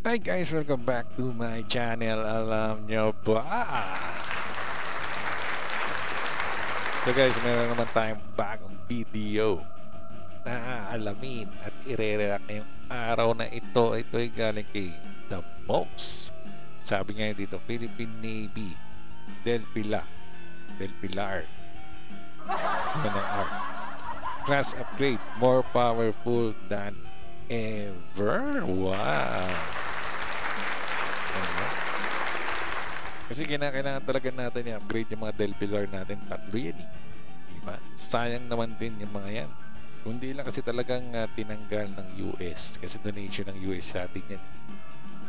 Hi guys, welcome back to my channel. Alam nyo ba? So guys, meron naman tayong bagong video na aalamin at ire-react ngayong araw na ito. Ito ay galing kay The Most. Sabi nga dito, Philippine Navy Del Pilar class upgrade, more powerful than ever. Wow. Kasi kailangan talaga natin i-upgrade yung mga Del Pilar natin. Tatlo yan eh. Diba? Sayang naman din yung mga yan. Kundi lang kasi talagang tinanggal ng US. Kasi donation ng US sa atin yan.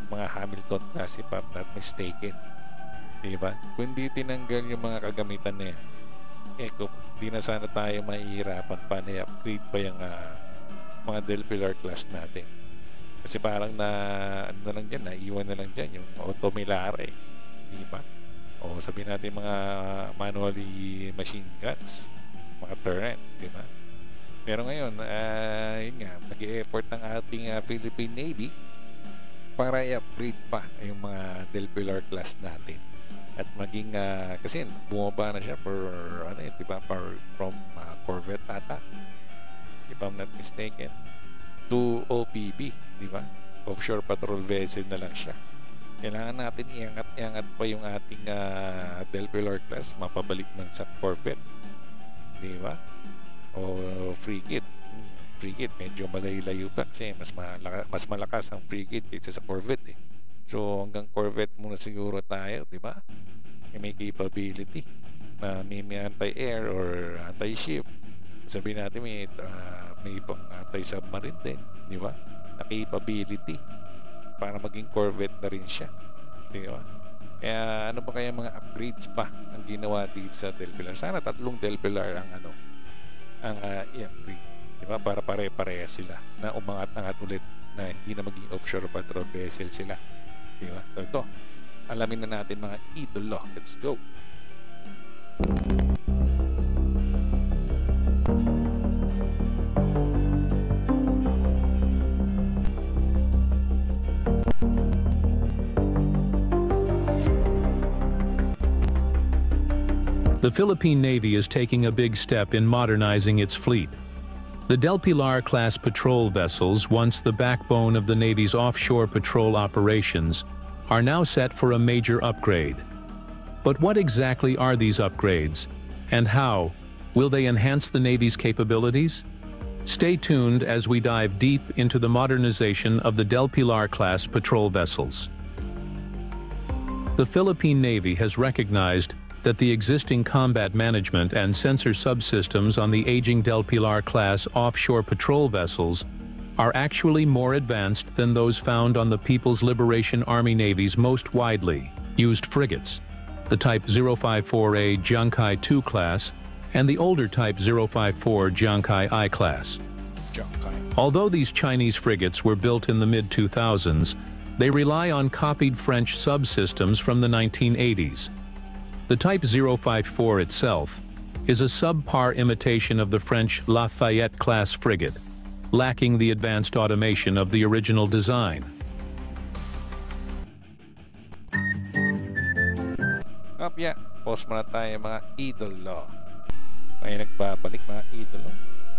Mga Hamilton class, if I'm not mistaken. Diba? Kundi tinanggal yung mga kagamitan na yan. Kung di na sana tayo mahihirapan pa na i-upgrade pa yung mga Del Pilar class natin. Kasi parang ano na lang dyan, naiwan na lang dyan yung Automilare. Diba? O sabihin natin mga manually machine guns, mga turret, diba? Pero ngayon, yun nga, nag-e-effort ng ating Philippine Navy para i-upgrade pa yung mga Del Pilar class natin. At maging, kasi bumaba na siya for, diba, from Corvette ata, if I'm not mistaken, to OPV, diba? Offshore Patrol Vessel na lang siya. Kailangan natin iangat pa yung ating Del Pilar class, mapabalik man sa Corvette, di ba? O frigate. Frigate medyo malayo pa kasi mas malakas ang frigate kaysa sa Corvette eh. So hanggang Corvette muna siguro tayo, di ba? May capability na may anti-air or anti-ship. Sabihin natin may pang anti-submarine din, di ba? Na capability para maging Corvette na rin siya, di ba? Kaya ano ba kaya mga upgrades pa ang ginawa dito sa Del Pilar? Sana 3 Del Pilar ang i-upgrade, di ba? Para pare-pareha sila na umangat-angat ulit na hindi na maging offshore patrol vessel sila, di ba? So ito, alamin na natin mga idolo. Let's go. The Philippine Navy is taking a big step in modernizing its fleet. The Del Pilar-class patrol vessels, once the backbone of the Navy's offshore patrol operations, are now set for a major upgrade. But what exactly are these upgrades, and how will they enhance the Navy's capabilities? Stay tuned as we dive deep into the modernization of the Del Pilar-class patrol vessels. The Philippine Navy has recognized that the existing combat management and sensor subsystems on the aging Del Pilar-class offshore patrol vessels are actually more advanced than those found on the People's Liberation Army Navy's most widely used frigates, the Type 054A Jiangkai II class and the older Type 054 Jiangkai I class. Although these Chinese frigates were built in the mid-2000s, they rely on copied French subsystems from the 1980s. The Type 054 itself is a subpar imitation of the French Lafayette-class frigate, lacking the advanced automation of the original design. Kapya, pause muna tayo mga idolo. May nagbabalik mga idolo.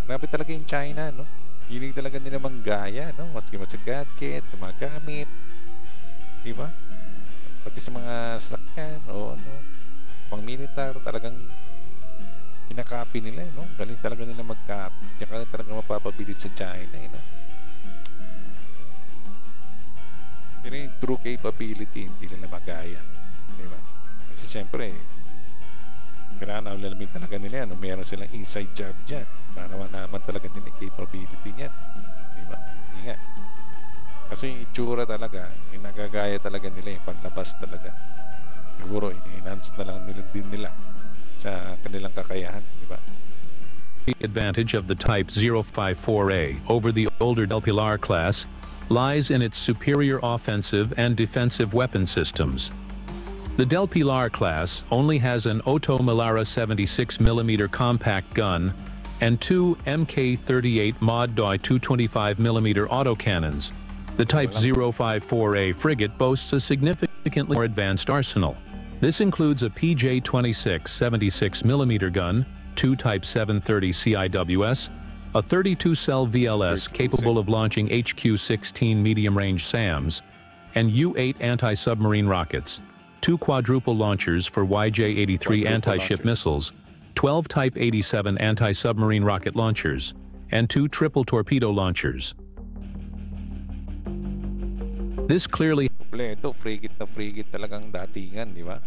Grabe talaga yung China, no? Hiling talaga nila manggaya, no? Maski sa gadget, sa mga gamit. Diba? Pati sa mga sasakyan, o ano. Pang militar, talagang kinakapi nila, no? Galing talaga nila mag-copy. Diyan ka talaga mapapabilit sa China, no? Pero yung true capability, hindi nila magaya. Diba? Kasi siyempre, kailangan ulalamin talaga nila yan. No? Meron silang inside job dyan para malaman talaga nila yung capability niyan. Diba? Ingat. Kasi yung itsura talaga, yung nagagaya talaga nila, yung panlabas talaga. Siguro, in-enhance na lang nila sa kanilang kakayahan, di ba? The advantage of the Type 054A over the older Del Pilar class lies in its superior offensive and defensive weapon systems. The Del Pilar class only has an Automilare 76mm compact gun and 2 Mk38 Mod Doi 225mm autocannons, The Type 054A frigate boasts a significantly more advanced arsenal. This includes a PJ-26 76mm gun, 2 Type 730 CIWS, a 32-cell VLS capable of launching HQ-16 medium-range SAMs, and U-8 anti-submarine rockets, 2 quadruple launchers for YJ-83 anti-ship missiles, 12 Type 87 anti-submarine rocket launchers, and 2 triple torpedo launchers. This clearly Kompleto, frigate talagang datingan, di ba?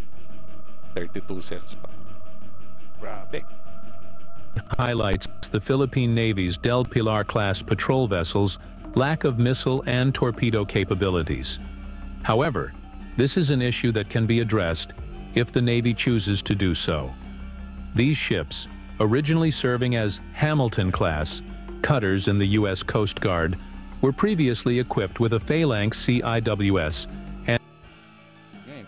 32 cells pa. Grabe. highlights the Philippine Navy's Del Pilar-class patrol vessels' lack of missile and torpedo capabilities. However, this is an issue that can be addressed if the Navy chooses to do so. These ships, originally serving as Hamilton-class cutters in the U.S. Coast Guard, were previously equipped with a Phalanx CIWS and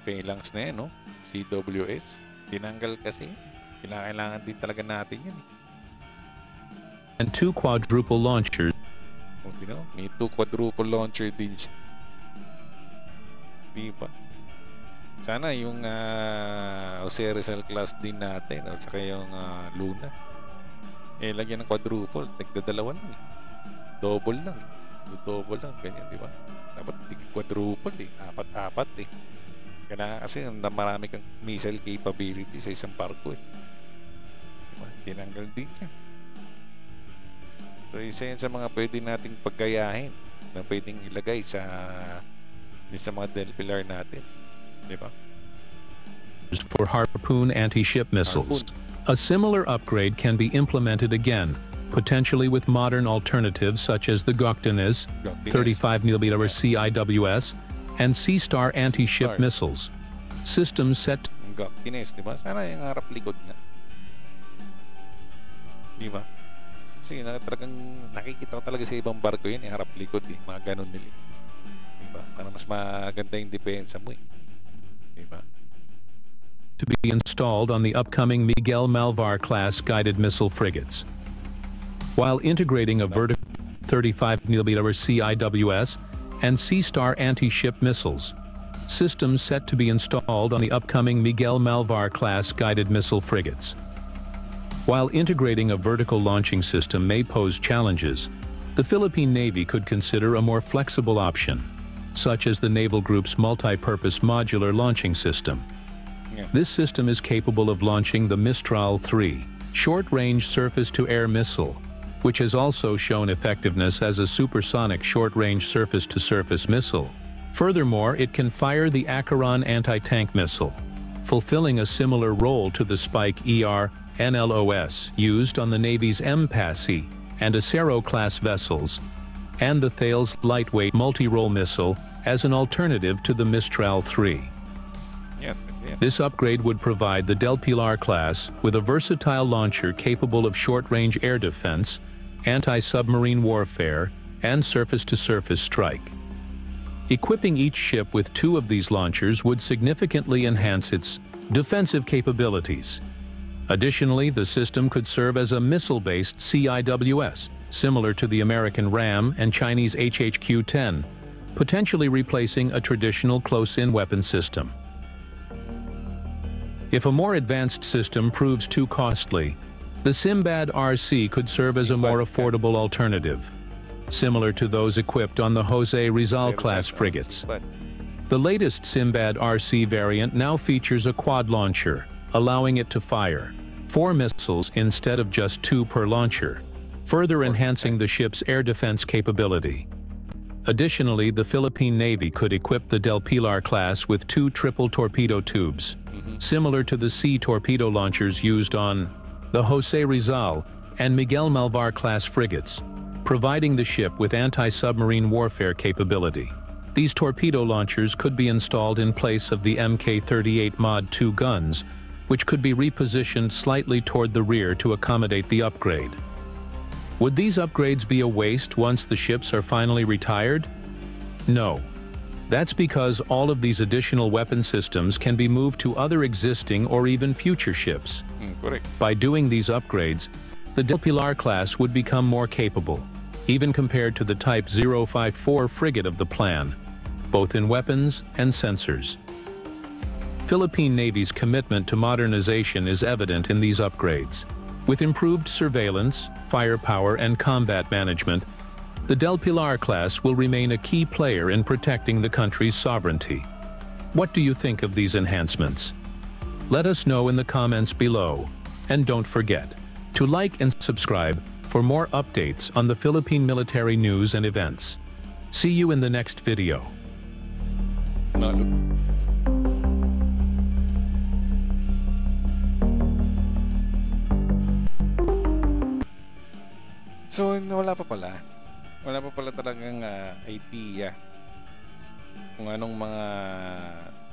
Phalanx na yan, no? CWS. Tinanggal kasi. Kailangan din talaga natin yan. and 2 quadruple launchers. Oh, you know, may 2 quadruple launcher din siya. Di ba? Sana yung Osiris class din natin at saka yung Luna. Eh, lagyan ng quadruple. Nagdadalawa lang eh. Double lang. Double lang. Ganyan, di ba? Dapat quadruple eh. Apat-apat eh. Kailangan kasi marami kang missile capability sa isang barko eh. Diba? Tinanggal din niya. So, isa yan sa mga pwede nating paggayahin na pwedeng ilagay sa mga Del Pilar natin. Diba? For Harpoon anti-ship missiles. A similar upgrade can be implemented again, potentially with modern alternatives such as the Goktenes 35mm CIWS and Sea Star anti-ship missiles. Systems set to Goktenes, diba? Sana yung harap likod nga. Diba? Kasi talagang nakikita ko talaga sa ibang barko yun, yung harap likod eh. Mga ganun nila. Diba? Para mas maganda yung depensa mo eh. Diba? to be installed on the upcoming Miguel Malvar-class guided missile frigates. While integrating a vertical 35mm CIWS and Sea Star anti-ship missiles, systems set to be installed on the upcoming Miguel Malvar-class guided missile frigates. While integrating a vertical launching system may pose challenges, the Philippine Navy could consider a more flexible option, such as the Naval Group's multi-purpose modular launching system. This system is capable of launching the Mistral 3 short-range surface-to-air missile, which has also shown effectiveness as a supersonic short-range surface-to-surface missile. Furthermore, it can fire the Acheron anti-tank missile, fulfilling a similar role to the Spike ER NLOS used on the Navy's MPASI and Acero-class vessels, and the Thales lightweight multi-role missile as an alternative to the Mistral 3. This upgrade would provide the Del Pilar class with a versatile launcher capable of short-range air defense, anti-submarine warfare, and surface-to-surface strike. Equipping each ship with 2 of these launchers would significantly enhance its defensive capabilities. Additionally, the system could serve as a missile-based CIWS, similar to the American RAM and Chinese HHQ-10, potentially replacing a traditional close-in weapon system. If a more advanced system proves too costly, the Simbad RC could serve as a more affordable alternative, similar to those equipped on the Jose Rizal-class frigates. The latest Simbad RC variant now features a quad launcher, allowing it to fire 4 missiles instead of just 2 per launcher, further enhancing the ship's air defense capability. Additionally, the Philippine Navy could equip the Del Pilar class with 2 triple torpedo tubes, similar to the sea torpedo launchers used on the Jose Rizal and Miguel Malvar class frigates, providing the ship with anti-submarine warfare capability. These torpedo launchers could be installed in place of the Mk-38 Mod 2 guns, which could be repositioned slightly toward the rear to accommodate the upgrade. Would these upgrades be a waste once the ships are finally retired? No. That's because all of these additional weapon systems can be moved to other existing or even future ships. Correct. By doing these upgrades, the Del Pilar class would become more capable, even compared to the Type 054 frigate of the plan, both in weapons and sensors. Philippine Navy's commitment to modernization is evident in these upgrades. With improved surveillance, firepower, and combat management, the Del Pilar class will remain a key player in protecting the country's sovereignty. What do you think of these enhancements? Let us know in the comments below. And don't forget to like and subscribe for more updates on the Philippine military news and events. See you in the next video. Nalo. So, wala pa pala. Wala pa pala talagang idea kung anong mga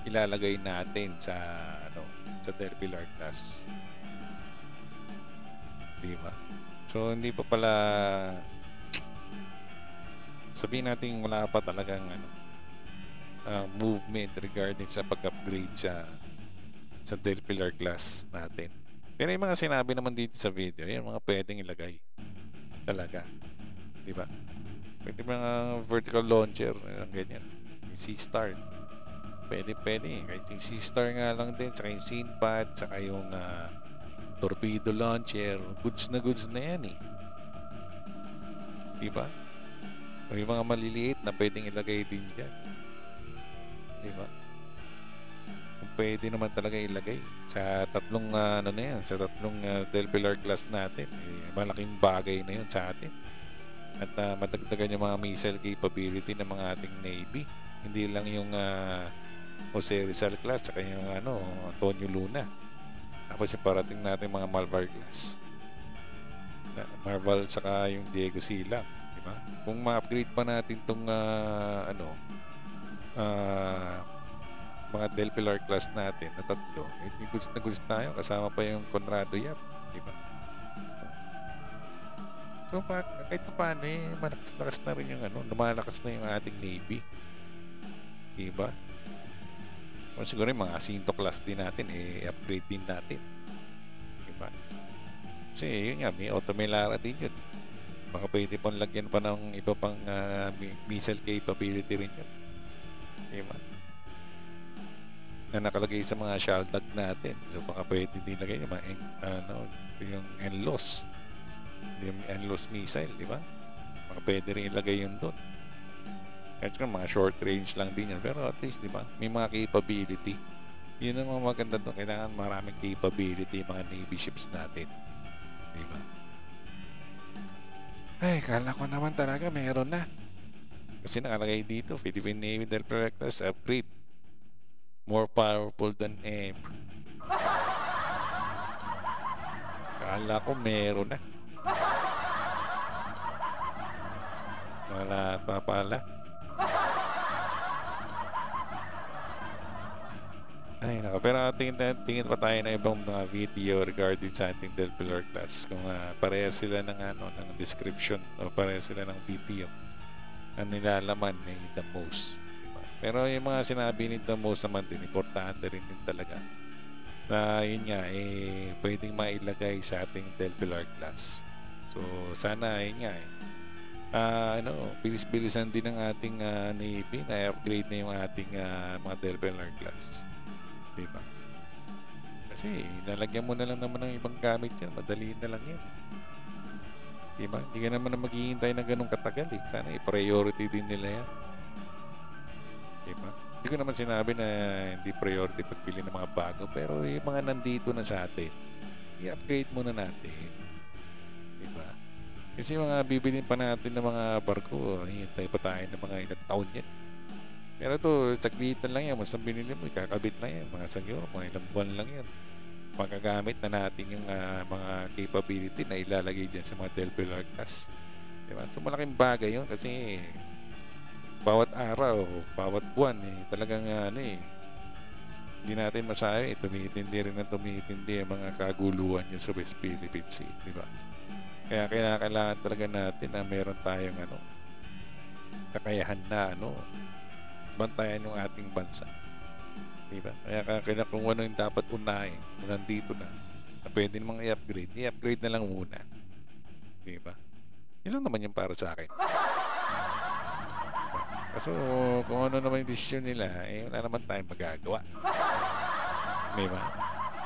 ilalagay natin sa Del Pilar class. Diba? So, hindi pa pala, sabihin natin wala pa talagang movement regarding sa pag-upgrade sa Del Pilar class natin. Pero yung mga sinabi naman dito sa video, yung mga pwedeng ilagay talaga, di ba? Pwede mga vertical launcher, ganyan, yung C-Star, pwede kahit yung C-Star nga lang din, saka yung SINPAD, saka yung torpedo launcher, goods na yan eh, di ba? O yung mga maliliit na pwedeng ilagay din dyan, di ba? Pwede naman talaga ilagay sa tatlong sa tatlong Del Pilar class natin, malaking bagay na yun sa atin, at madagdagan yung mga missile capability ng mga ating Navy, hindi lang yung Jose Rizal class saka yung Antonio Luna, tapos yung parating natin mga Malvar class, Marval saka yung Diego Silang, di ba? Kung ma-upgrade pa natin tong mga Del Pilar class natin na tatlo, goods na goods tayo, kasama pa yung Conrado Yap, di ba? So kahit pa paano malakas na rin yung lumalakas na yung ating Navy, di ba? O siguro yung mga Asinto class din natin upgrade din natin, di ba? Kasi yun nga, may Automelara din yun, baka pwede pang lagyan pa ng iba pang missile capability rin yun, di ba? Na nakalagay sa mga shaldag natin. So baka pwede din lagay yung mga yung NLOS, yung NLOS missile, di ba? Baka pwede rin ilagay yun doon. Kahit mga short range lang din yan, pero at least, di ba, may mga capability. Yun ang mga maganda doon. Kailangan maraming capability yung mga Navy ships natin, di ba? Ay, kala ko naman talaga meron na, kasi nakalagay dito Philippine Navy Del Pilar class upgrade, more powerful than ever. Kala ko meron na. Wala pa pala. Ay nako, pero tingin pa tayo ng ibang mga video regarding sa ating Del Pilar class, kung parehas sila ng ng description o parehas sila ng video ang nilalaman ni the most. Pero yung mga sinabi ni the most naman din, importante rin din talaga na yun nga pwedeng mailagay sa ating Del Pilar class. So sana yun nga bilis-bilisan din ng ating Navy na upgrade na yung ating mga Del Pilar class, diba? Kasi lalagyan mo na lang naman ng ibang gamit yan, madali na lang yan, diba? Hindi ka naman na maghihintay na ganun katagal Sana i-priority din nila yan, diba? Hindi ko naman sinabi na hindi priority pagbili ng mga bago, pero yung mga nandito na sa atin, i-upgrade muna natin, diba? Kasi mga bibilin pa natin ng mga barko, hintay pa tayo ng mga ilang taon yan. Pero ito, saglitan lang yan, mas binili mo, kakabit na yan, mga siguro, mga ilang buwan lang yan. Magagamit na natin yung mga capability na ilalagay dyan sa mga Del Pilar class, diba? So malaking bagay yun, kasi bawat araw, bawat buwan talagang hindi natin masabi, tumitindi rin ang tumitindi ang mga kaguluhan yan sa West Philippine Sea, di ba? Kaya kailangan talaga natin na meron tayong kakayahan na bantayan yung ating bansa, di ba? Kaya kung ano yung dapat unahin, kung nandito na pwede namang i-upgrade na lang muna, di ba? Yun lang naman yung para sa akin. Kaso kung ano naman yung desisyon nila, eh wala naman tayong magagawa. Di ba?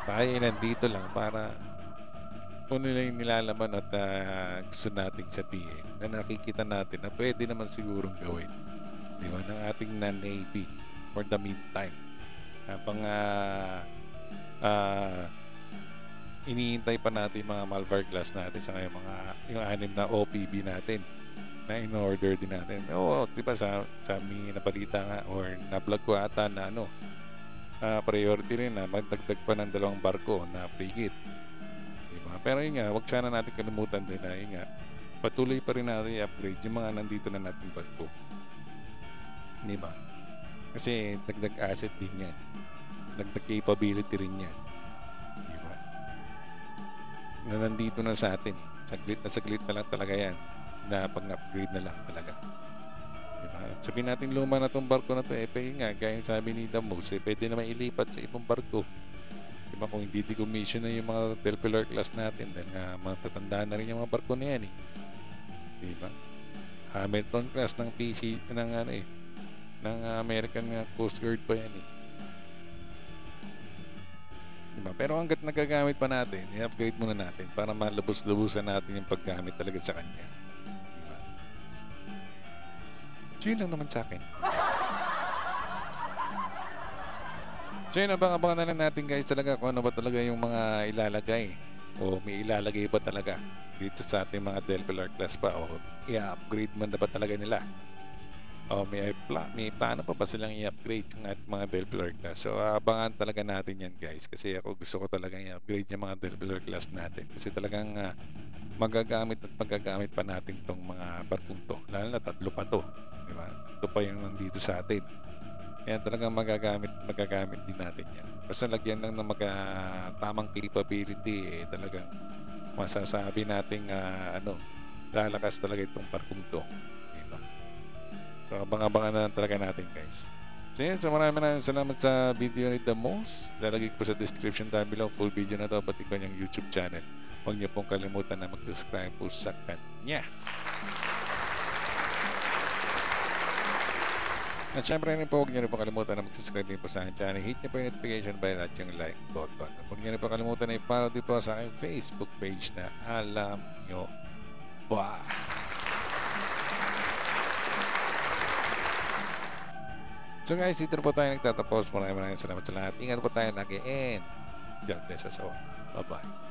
Tayo ay nandito lang para kung nila yung nilalaman at gusto nating sabihin na nakikita natin na pwede naman sigurong gawin. Di ba? Ng ating Navy for the meantime. Habang iniintay pa natin mga Malvar class natin sa ngayon, yung 6 na OPB natin na in-order din natin. Oo, di ba sa may nabalita nga or na-vlog ko ata na priority rin na magdagdag pa ng 2 barko na frigate. Di ba? Pero yun nga, wag sana natin kalimutan din na yun nga, patuloy pa rin natin i-upgrade yung mga nandito na natin barko. Di ba? Kasi dagdag asset din yan. Dagdag capability rin yan. Di ba? Na nandito na sa atin. Saglit na lang talaga yan. Na pang-upgrade na lang talaga. Diba? Sabihin natin luma na tong barko na to, pwede nga, gaya sabi ni Damos, pwede naman ilipat sa ibang barko. Diba? Kung hindi decommission na yung mga Del Pilar class natin, dahil nga matatandaan na rin yung mga barko na yan diba? Hamilton class ng PC ng American Coast Guard pa yan Diba? Pero hanggat nagagamit pa natin, i-upgrade muna natin para malubos-lubusan natin yung paggamit talaga sa kanya. So yun lang naman sa akin. So yun, abang-abangan na lang natin guys talaga kung ano ba talaga yung mga ilalagay o may ilalagay ba talaga dito sa ating mga Del Pilar class pa o i-upgrade man na ba talaga nila o may plano pa ba silang i-upgrade yung mga Del Pilar class. So abangan talaga natin yan guys kasi ako gusto ko talaga i-upgrade yung mga Del Pilar class natin kasi talagang magagamit pa natin tong mga barkong to, lalo na 3 pa to, di ba? Ito pa yung nandito sa atin, kaya talagang magagamit din natin yan. Basta lagyan lang ng tamang capability, talagang masasabi nating lalakas talaga itong barkong to, di ba? So abang-abangan na lang talaga natin guys. So yun, so maraming salamat sa video ni The Most. Lalagay ko sa description down below full video na to, pati ko yung YouTube channel. Huwag niyo pong kalimutan na mag-subscribe po sa kanya. At syempre rin po, huwag niyo rin po kalimutan na mag-subscribe din po sa aking channel. Hit niyo po yung notification bell at yung like button. Huwag niyo rin po kalimutan na i-follow din po sa aking Facebook page na Alam Nyo Ba. So guys, dito po tayo nagtatapos. Maraming salamat sa lahat. Ingat po tayo lagi and God bless us all. Bye-bye.